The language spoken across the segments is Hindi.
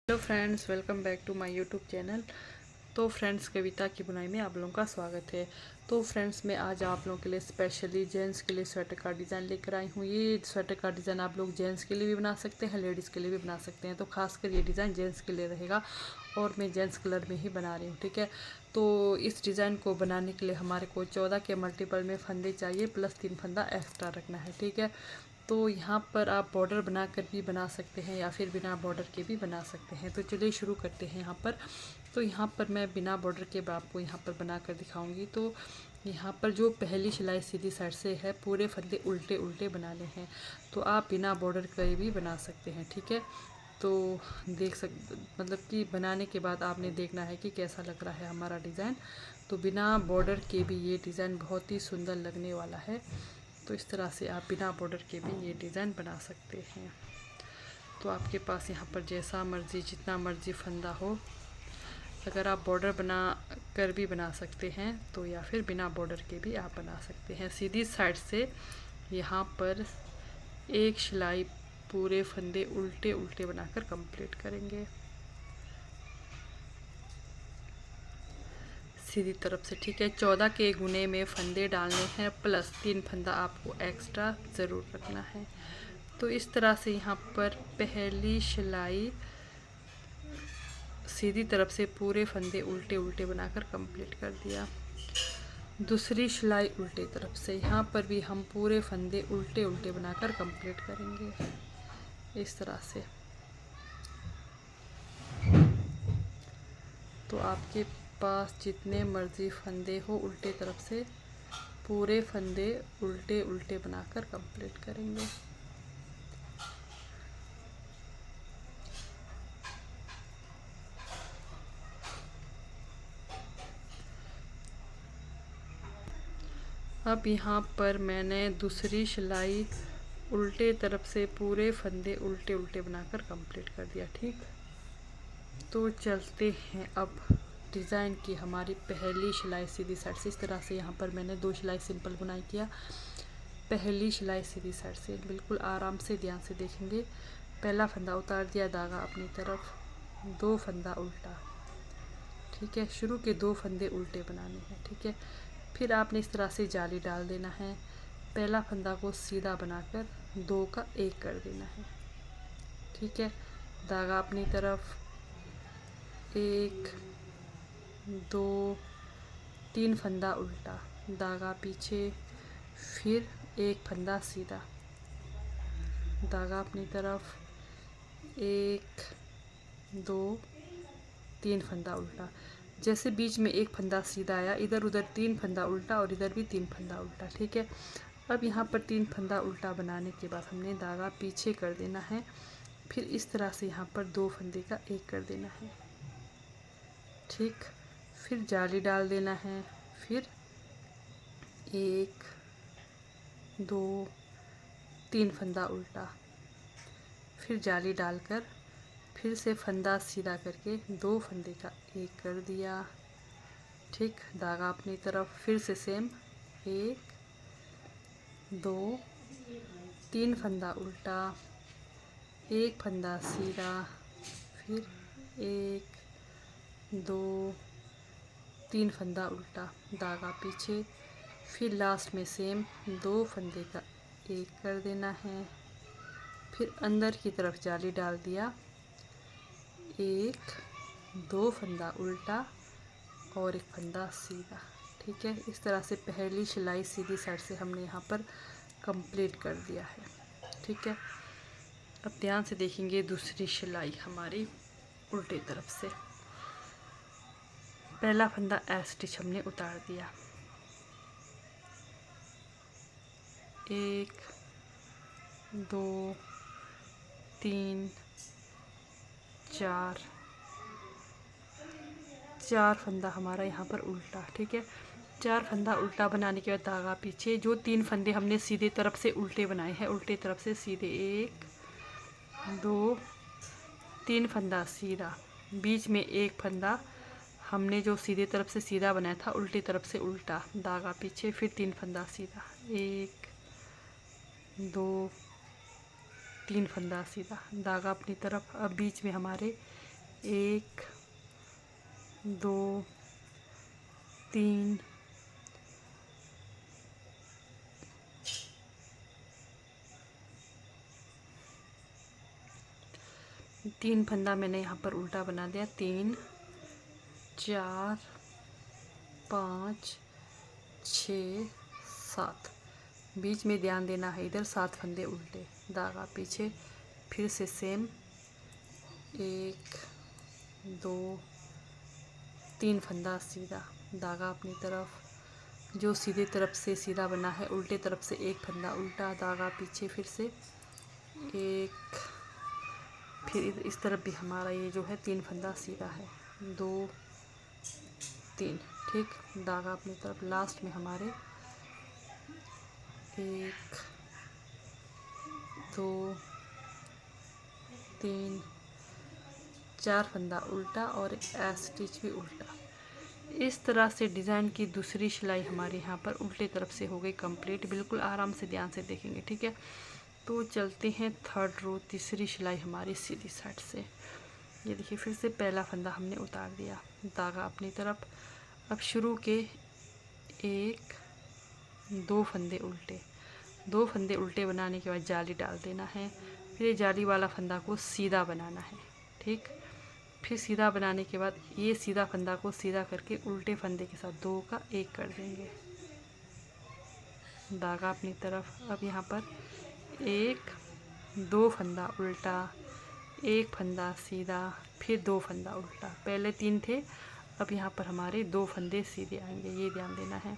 Hello friends, welcome back to my YouTube channel. तो फ्रेंड्स, कविता की बुनाई में आप लोगों का स्वागत है। तो फ्रेंड्स, मैं आज आप लोगों के लिए स्पेशली जेंट्स के लिए स्वेटर का डिज़ाइन लेकर आई हूँ। ये स्वेटर का डिज़ाइन आप लोग जेंट्स के लिए भी बना सकते हैं, लेडीज़ के लिए भी बना सकते हैं। तो खासकर ये डिज़ाइन जेंट्स के लिए रहेगा और मैं जेंट्स कलर में ही बना रही हूँ, ठीक है। तो इस डिज़ाइन को बनाने के लिए हमारे को 14 के मल्टीपल में फंदे चाहिए, प्लस 3 फंदा एक्स्ट्रा रखना है, ठीक है। तो यहाँ पर आप बॉर्डर बनाकर भी बना सकते हैं या फिर बिना बॉर्डर के भी बना सकते हैं। तो चलिए शुरू करते हैं यहाँ पर। तो यहाँ पर मैं बिना बॉर्डर के आपको यहाँ पर बना कर दिखाऊंगी। तो यहाँ पर जो पहली सिलाई सीधी साइड से है, पूरे फंदे उल्टे उल्टे बनाने हैं। तो आप बिना बॉर्डर के भी बना सकते हैं, ठीक है। तो मतलब कि बनाने के बाद आपने देखना है कि कैसा लग रहा है हमारा डिज़ाइन। तो बिना बॉर्डर के भी ये डिज़ाइन बहुत ही सुंदर लगने वाला है। तो इस तरह से आप बिना बॉर्डर के भी ये डिज़ाइन बना सकते हैं। तो आपके पास यहाँ पर जैसा मर्ज़ी, जितना मर्ज़ी फंदा हो, अगर आप बॉर्डर बना कर भी बना सकते हैं तो, या फिर बिना बॉर्डर के भी आप बना सकते हैं। सीधी साइड से यहाँ पर एक सिलाई पूरे फंदे उल्टे उल्टे बनाकर कंप्लीट करेंगे। सीधी तरफ से, ठीक है। 14 के गुने में फंदे डालने हैं, प्लस 3 फंदा आपको एक्स्ट्रा ज़रूर रखना है। तो इस तरह से यहाँ पर पहली सिलाई सीधी तरफ से पूरे फंदे उल्टे उल्टे बनाकर कंप्लीट कर दिया। दूसरी सिलाई उल्टे तरफ से, यहाँ पर भी हम पूरे फंदे उल्टे उल्टे बनाकर कंप्लीट करेंगे इस तरह से। तो आपके पास जितने मर्जी फंदे हो, उल्टे तरफ से पूरे फंदे उल्टे उल्टे बनाकर कंप्लीट करेंगे। अब यहाँ पर मैंने दूसरी सिलाई उल्टे तरफ से पूरे फंदे उल्टे उल्टे बनाकर कंप्लीट कर दिया, ठीक। तो चलते हैं अब डिज़ाइन की हमारी पहली सिलाई सीधी साइड से। इस तरह से यहाँ पर मैंने 2 सिलाई सिंपल बुनाई किया। पहली सिलाई सीधी साइड से बिल्कुल आराम से ध्यान से देखेंगे। पहला फंदा उतार दिया, धागा अपनी तरफ, 2 फंदा उल्टा, ठीक है। शुरू के 2 फंदे उल्टे बनाने हैं, ठीक है। फिर आपने इस तरह से जाली डाल देना है। पहला फंदा को सीधा बनाकर 2 का 1 कर देना है, ठीक है। धागा अपनी तरफ, 1 2 3 फंदा उल्टा, धागा पीछे, फिर 1 फंदा सीधा, धागा अपनी तरफ, 1 2 3 फंदा उल्टा। जैसे बीच में 1 फंदा सीधा आया, इधर उधर 3 फंदा उल्टा और इधर भी 3 फंदा उल्टा, ठीक है। अब यहाँ पर 3 फंदा उल्टा बनाने के बाद हमने धागा पीछे कर देना है। फिर इस तरह से यहाँ पर 2 फंदे का 1 कर देना है, ठीक। फिर जाली डाल देना है। फिर 1 2 3 फंदा उल्टा, फिर जाली डालकर फिर से फंदा सीधा करके 2 फंदे का 1 कर दिया, ठीक। धागा अपनी तरफ, फिर से सेम 1 2 3 फंदा उल्टा, 1 फंदा सीधा, फिर 1 2 3 फंदा उल्टा, धागा पीछे, फिर लास्ट में सेम 2 फंदे का 1 कर देना है। फिर अंदर की तरफ जाली डाल दिया, 1 2 फंदा उल्टा और 1 फंदा सीधा, ठीक है। इस तरह से पहली सिलाई सीधी साइड से हमने यहाँ पर कंप्लीट कर दिया है, ठीक है। अब ध्यान से देखेंगे दूसरी सिलाई हमारी उल्टे तरफ से। पहला फंदा स्टिच हमने उतार दिया, 1 2 3 4 फंदा हमारा यहाँ पर उल्टा, ठीक है। 4 फंदा उल्टा बनाने के बाद धागा पीछे, जो 3 फंदे हमने सीधे तरफ से उल्टे बनाए हैं, उल्टे तरफ से सीधे 1 2 3 फंदा सीधा, बीच में 1 फंदा हमने जो सीधे तरफ से सीधा बनाया था, उल्टी तरफ से उल्टा, धागा पीछे, फिर 3 फंदा सीधा, 1 2 3 फंदा सीधा, धागा अपनी तरफ। अब बीच में हमारे 1 2 3 3 फंदा मैंने यहाँ पर उल्टा बना दिया। 3 4 5 6 7, बीच में ध्यान देना है, इधर 7 फंदे उल्टे, धागा पीछे, फिर से सेम 1 2 3 फंदा सीधा, धागा अपनी तरफ, जो सीधे तरफ से सीधा बना है उल्टे तरफ से 1 फंदा उल्टा, धागा पीछे, फिर से 1, फिर इस तरफ भी हमारा ये जो है 3 फंदा सीधा है, 2 3, ठीक, धागा अपनी तरफ, लास्ट में हमारे 1 2 3 4 फंदा उल्टा और स्टिच भी उल्टा। इस तरह से डिज़ाइन की दूसरी सिलाई हमारी यहाँ पर उल्टे तरफ से हो गई कंप्लीट। बिल्कुल आराम से ध्यान से देखेंगे, ठीक है। तो चलते हैं थर्ड रो, तीसरी सिलाई हमारी सीधी साइड से। ये देखिए, फिर से पहला फंदा हमने उतार दिया, धागा अपनी तरफ। अब शुरू के 1 2 फंदे उल्टे, 2 फंदे उल्टे बनाने के बाद जाली डाल देना है। फिर ये जाली वाला फंदा को सीधा बनाना है, ठीक। फिर सीधा बनाने के बाद ये सीधा फंदा को सीधा करके उल्टे फंदे के साथ 2 का 1 कर देंगे, धागा अपनी तरफ। अब यहाँ पर 1 2 फंदा उल्टा, 1 फंदा सीधा, फिर 2 फंदा उल्टा। पहले 3 थे, अब यहाँ पर हमारे 2 फंदे सीधे आएंगे, ये ध्यान देना है।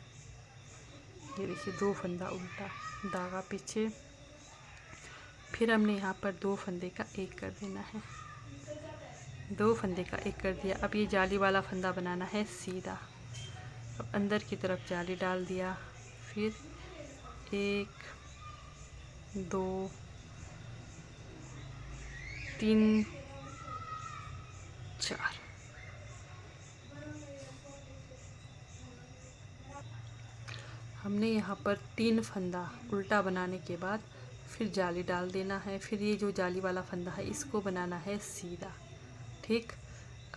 ये देखिए, 2 फंदा उल्टा, धागा पीछे, फिर हमने यहाँ पर 2 फंदे का 1 कर देना है, 2 फंदे का 1 कर दिया। अब ये जाली वाला फंदा बनाना है सीधा। अब अंदर की तरफ जाली डाल दिया, फिर 1 2 3 4, हमने यहाँ पर 3 फंदा उल्टा बनाने के बाद फिर जाली डाल देना है। फिर ये जो जाली वाला फंदा है इसको बनाना है सीधा, ठीक।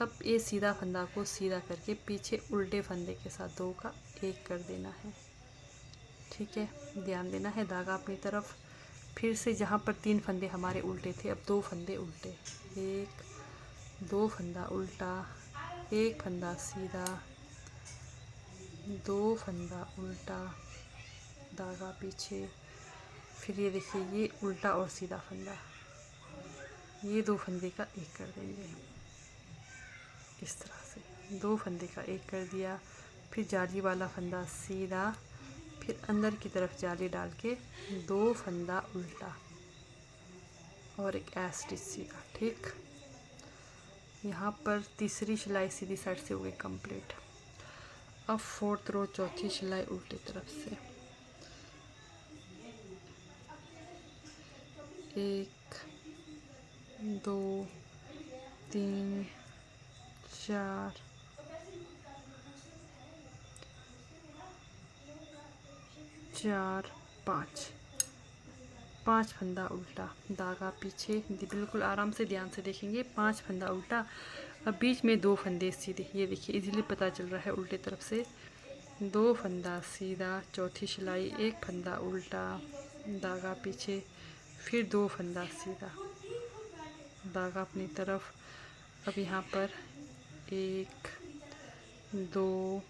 अब ये सीधा फंदा को सीधा करके पीछे उल्टे फंदे के साथ 2 का 1 कर देना है, ठीक है, ध्यान देना है, धागा अपनी तरफ। फिर से जहाँ पर 3 फंदे हमारे उल्टे थे, अब 2 फंदे उल्टे, 1 2 फंदा उल्टा, 1 फंदा सीधा, 2 फंदा उल्टा, धागा पीछे। फिर ये देखिए, ये उल्टा और सीधा फंदा, ये 2 फंदे का 1 कर देंगे, इस तरह से 2 फंदे का 1 कर दिया। फिर जाली वाला फंदा सीधा, फिर अंदर की तरफ जाली डाल के 2 फंदा उल्टा और एक स्टिच सीधा, ठीक। यहाँ पर तीसरी सिलाई सीधी साइड से हो गई कंप्लीट। अब फोर्थ रो, चौथी सिलाई उल्टी तरफ से। 1 2 3 4 4 5 फंदा उल्टा, धागा पीछे, बिल्कुल आराम से ध्यान से देखेंगे। 5 फंदा उल्टा, अब बीच में 2 फंदे सीधे, ये देखिए इजीली पता चल रहा है उल्टे तरफ से। 2 फंदा सीधा, चौथी सिलाई, 1 फंदा उल्टा, धागा पीछे, फिर 2 फंदा सीधा, धागा अपनी तरफ। अब यहाँ पर 1 2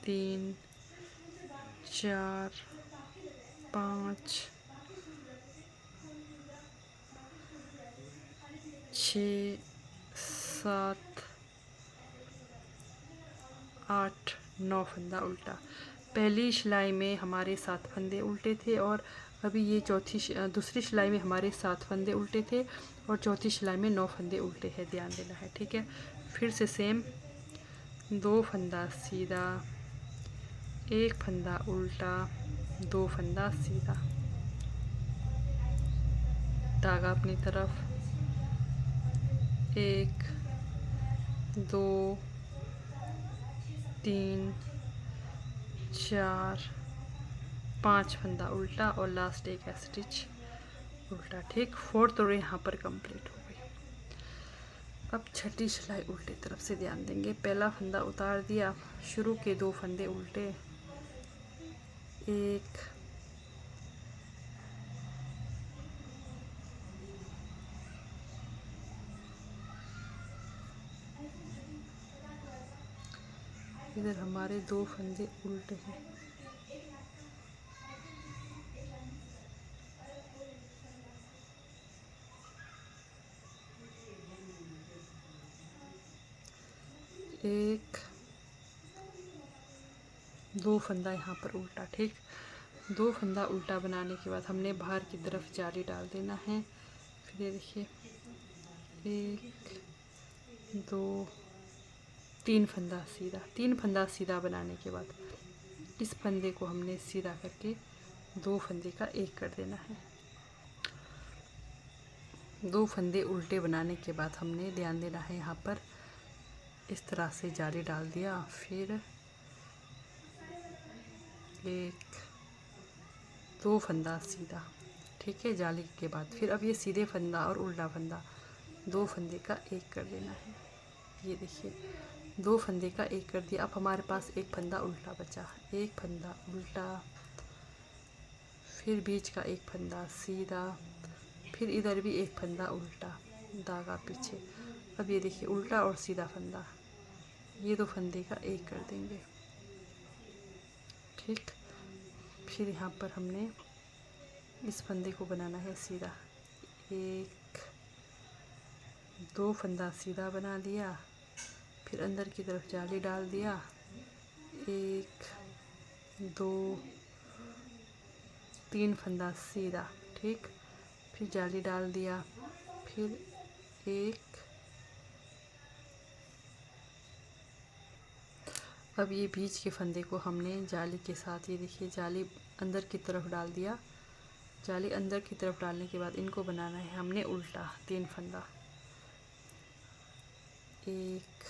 3 4 5 6 7 8 9 फंदा उल्टा। पहली सिलाई में हमारे 7 फंदे उल्टे थे और अभी ये दूसरी सिलाई में हमारे 7 फंदे उल्टे थे और चौथी सिलाई में 9 फंदे उल्टे हैं, ध्यान देना है, ठीक है। फिर से सेम 2 फंदा सीधा, 1 फंदा उल्टा, 2 फंदा सीधा, धागा अपनी तरफ। 1 2 3 4 5 फंदा उल्टा और लास्ट एक स्टिच उल्टा, ठीक। फोर्थ रो यहाँ पर कंप्लीट हो गई। अब छठी सिलाई उल्टे तरफ से ध्यान देंगे। पहला फंदा उतार दिया, शुरू के 2 फंदे उल्टे, एक, इधर हमारे 2 फंदे उल्टे हैं, एक, 2 फंदा यहाँ पर उल्टा। ठीक, 2 फंदा उल्टा बनाने के बाद हमने बाहर की तरफ जाली डाल देना है। फिर ये देखिए 1, 2, 3 फंदा सीधा। 3 फंदा सीधा बनाने के बाद इस फंदे को हमने सीधा करके 2 फंदे का एक कर देना है। 2 फंदे उल्टे बनाने के बाद हमने ध्यान देना है, यहाँ पर इस तरह से जाली डाल दिया। फिर 1, 2 फंदा सीधा। ठीक है, जाली के बाद फिर अब ये सीधे फंदा और उल्टा फंदा 2 फंदे का एक कर देना है। ये देखिए 2 फंदे का एक कर दिया। अब हमारे पास एक फंदा उल्टा बचा, एक फंदा उल्टा, फिर बीच का एक फंदा सीधा, फिर इधर भी एक फंदा उल्टा, धागा पीछे। अब ये देखिए उल्टा और सीधा फंदा, ये 2 फंदे का एक कर देंगे। ठीक, फिर यहाँ पर हमने इस फंदे को बनाना है सीधा। 1, 2 फंदा सीधा बना लिया, फिर अंदर की तरफ जाली डाल दिया। 1, 2, 3 फंदा सीधा। ठीक, फिर जाली डाल दिया, फिर 1, अब ये बीच के फंदे को हमने जाली के साथ, ये देखिए जाली अंदर की तरफ डाल दिया। जाली अंदर की तरफ डालने के बाद इनको बनाना है हमने उल्टा 3 फंदा, 1,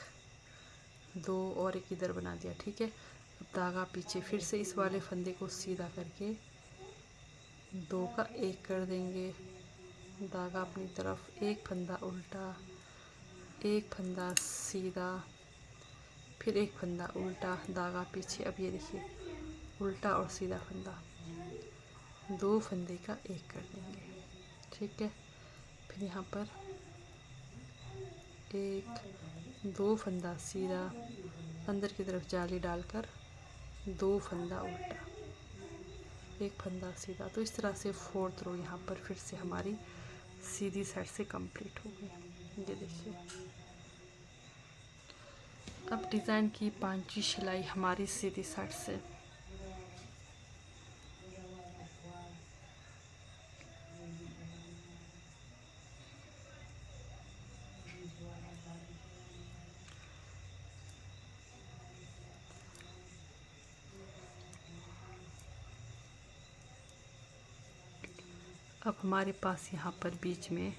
2 और एक इधर बना दिया। ठीक है, अब धागा पीछे, फिर से इस वाले फंदे को सीधा करके 2 का एक कर देंगे। धागा अपनी तरफ, एक फंदा उल्टा, एक फंदा सीधा, फिर एक फंदा उल्टा, धागा पीछे। अब ये देखिए उल्टा और सीधा फंदा, 2 फंदे का एक कर देंगे। ठीक है, फिर यहाँ पर 1, 2 फंदा सीधा, अंदर की तरफ जाली डालकर 2 फंदा उल्टा, एक फंदा सीधा। तो इस तरह से 4th रो यहाँ पर फिर से हमारी सीधी साइड से कंप्लीट हो गई। ये देखिए अब डिज़ाइन की 5वीं सिलाई हमारी सीधी साइड से। अब हमारे पास यहाँ पर बीच में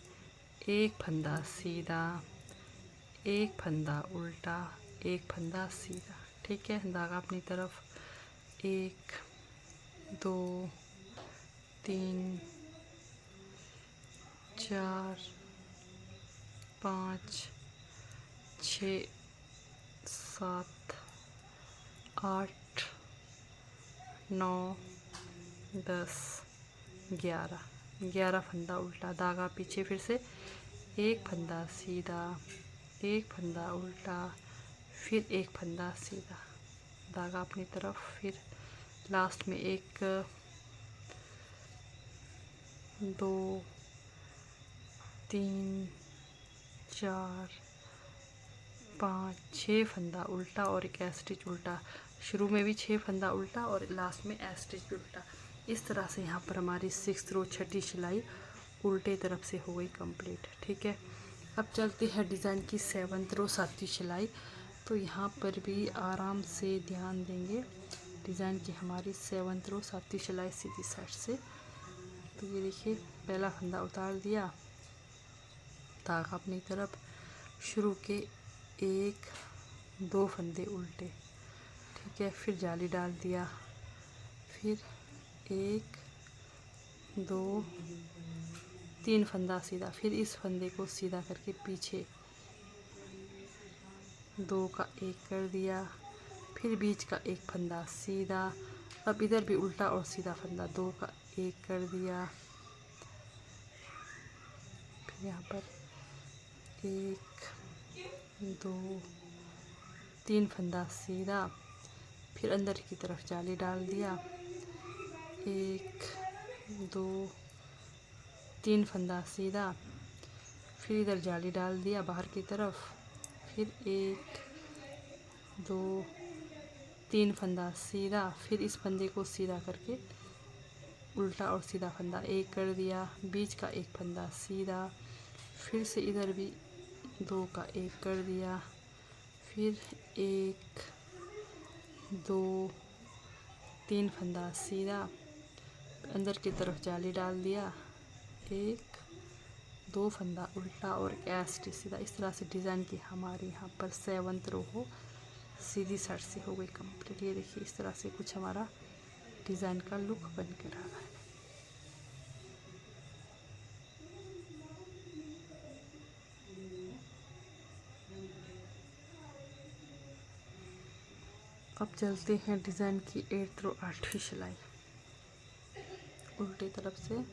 एक फंदा सीधा, एक फंदा उल्टा, एक फंदा सीधा। ठीक है, धागा अपनी तरफ, 1, 2, 3, 4, 5, 6, 7, 8, 9, 10, 11 फंदा उल्टा, धागा पीछे, फिर से एक फंदा सीधा, एक फंदा उल्टा, फिर एक फंदा सीधा, धागा अपनी तरफ, फिर लास्ट में 1, 2, 3, 4, 5, 6 फंदा उल्टा और एक स्टिच उल्टा। शुरू में भी 6 फंदा उल्टा और लास्ट में स्टिच उल्टा। इस तरह से यहाँ पर हमारी 6th रो छठी सिलाई उल्टे तरफ से हो गई कंप्लीट। ठीक है, अब चलते हैं डिज़ाइन की 7th रो 7वीं सिलाई। तो यहाँ पर भी आराम से ध्यान देंगे। डिज़ाइन की हमारी 7th रो 7वीं सिलाई सीधी साइड से। तो ये देखिए पहला फंदा उतार दिया, धागा अपनी तरफ, शुरू के 1, 2 फंदे उल्टे। ठीक है, फिर जाली डाल दिया, फिर 1, 2, 3 फंदा सीधा, फिर इस फंदे को सीधा करके पीछे 2 का एक कर दिया, फिर बीच का एक फंदा सीधा। अब इधर भी उल्टा और सीधा फंदा, 2 का एक कर दिया, फिर यहाँ पर 1 2 3 फंदा सीधा, फिर अंदर की तरफ जाली डाल दिया, 1 2 3 फंदा सीधा, फिर इधर जाली डाल दिया बाहर की तरफ, फिर 1 2 3 फंदा सीधा, फिर इस फंदे को सीधा करके उल्टा और सीधा फंदा एक कर दिया, बीच का एक फंदा सीधा, फिर से इधर भी 2 का एक कर दिया, फिर 1 2 3 फंदा सीधा, अंदर की तरफ जाली डाल दिया, 1 2 फंदा उल्टा और कैस्ट सीधा। इस तरह से डिज़ाइन की हमारी यहाँ पर 7th रो हो सीधी साइड से हो गई कंप्लीट। ये देखिए इस तरह से कुछ हमारा डिज़ाइन का लुक बन के रहा है। अब चलते हैं डिज़ाइन की 8th रो 8वीं सिलाई उल्टी तरफ से।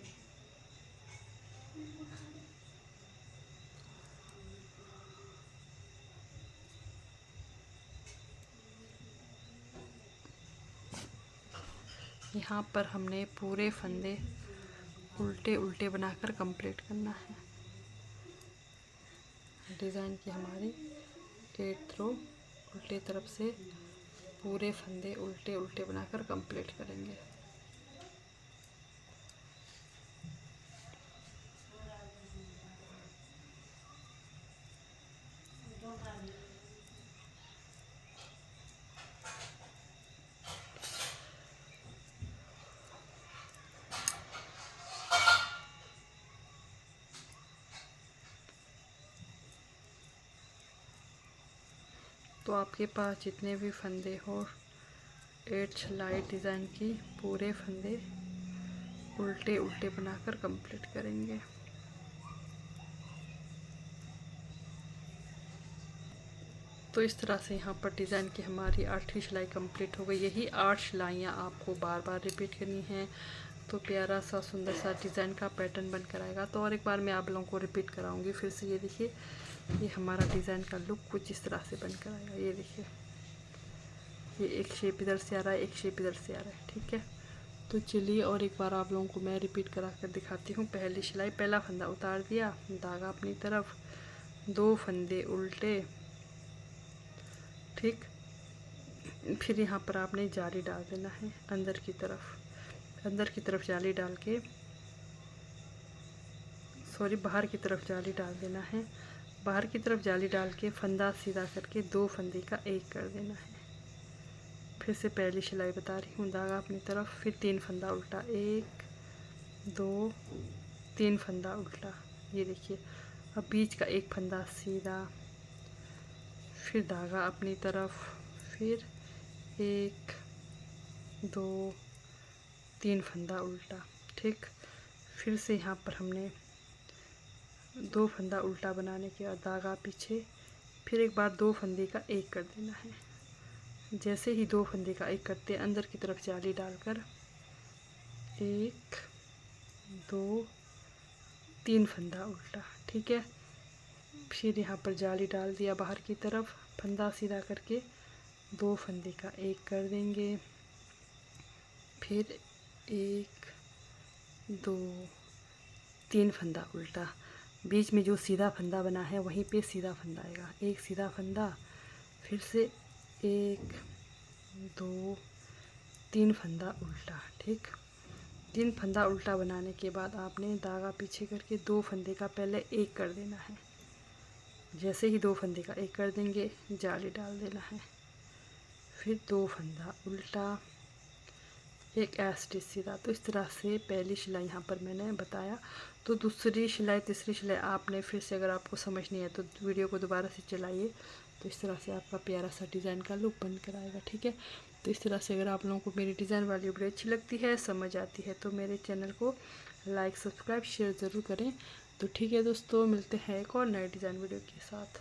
यहाँ पर हमने पूरे फंदे उल्टे उल्टे बनाकर कंप्लीट करना है। डिज़ाइन की हमारी 8th रो उल्टे तरफ से पूरे फंदे उल्टे उल्टे बनाकर कंप्लीट करेंगे। तो आपके पास जितने भी फंदे हो 8 सिलाई डिज़ाइन की पूरे फंदे उल्टे उल्टे बनाकर कंप्लीट करेंगे। तो इस तरह से यहाँ पर डिज़ाइन की हमारी 8वीं सिलाई कंप्लीट हो गई। यही 8 सिलाइयाँ आपको बार बार रिपीट करनी है तो प्यारा सा सुंदर सा डिज़ाइन का पैटर्न बनकर आएगा। तो और एक बार मैं आप लोगों को रिपीट कराऊंगी फिर से। ये देखिए ये हमारा डिज़ाइन का लुक कुछ इस तरह से बनकर आएगा। ये देखिए ये एक शेप इधर से आ रहा है, एक शेप इधर से आ रहा है, ठीक है। तो चलिए और एक बार आप लोगों को मैं रिपीट करा कर दिखाती हूँ। पहली सिलाई, पहला फंदा उतार दिया, धागा अपनी तरफ, 2 फंदे उल्टे, ठीक। फिर यहाँ पर आपने जाली डाल देना है अंदर की तरफ जाली डाल के, सॉरी बाहर की तरफ जाली डाल देना है। बाहर की तरफ जाली डाल के फंदा सीधा करके 2 फंदे का एक कर देना है। फिर से पहली सिलाई बता रही हूँ, धागा अपनी तरफ, फिर 3 फंदा उल्टा, 1 2 3 फंदा उल्टा। ये देखिए अब बीच का एक फंदा सीधा, फिर धागा अपनी तरफ, फिर 1 2 3 फंदा उल्टा, ठीक। फिर से यहाँ पर हमने 2 फंदा उल्टा बनाने के बाद धागा पीछे, फिर एक बार 2 फंदे का एक कर देना है। जैसे ही 2 फंदे का एक करते अंदर की तरफ जाली डालकर 1 2 3 फंदा उल्टा, ठीक है। फिर यहाँ पर जाली डाल दिया बाहर की तरफ, फंदा सीधा करके 2 फंदे का एक कर देंगे, फिर 1 2 3 फंदा उल्टा। बीच में जो सीधा फंदा बना है वहीं पे सीधा फंदा आएगा, एक सीधा फंदा, फिर से 1 2 3 फंदा उल्टा, ठीक। 3 फंदा उल्टा बनाने के बाद आपने धागा पीछे करके 2 फंदे का पहले एक कर देना है। जैसे ही 2 फंदे का एक कर देंगे जाली डाल देना है, फिर 2 फंदा उल्टा, एक स्टिच सीधा। तो इस तरह से पहली सिलाई यहाँ पर मैंने बताया। तो दूसरी सिलाई तीसरी सिलाई आपने फिर से, अगर आपको समझ नहीं है तो वीडियो को दोबारा से चलाइए। तो इस तरह से आपका प्यारा सा डिज़ाइन का लुक बन कर आएगा, ठीक है। तो इस तरह से अगर आप लोगों को मेरी डिज़ाइन वाली वीडियो अच्छी लगती है, समझ आती है, तो मेरे चैनल को लाइक सब्सक्राइब शेयर ज़रूर करें। तो ठीक है दोस्तों, मिलते हैं एक और नए डिज़ाइन वीडियो के साथ।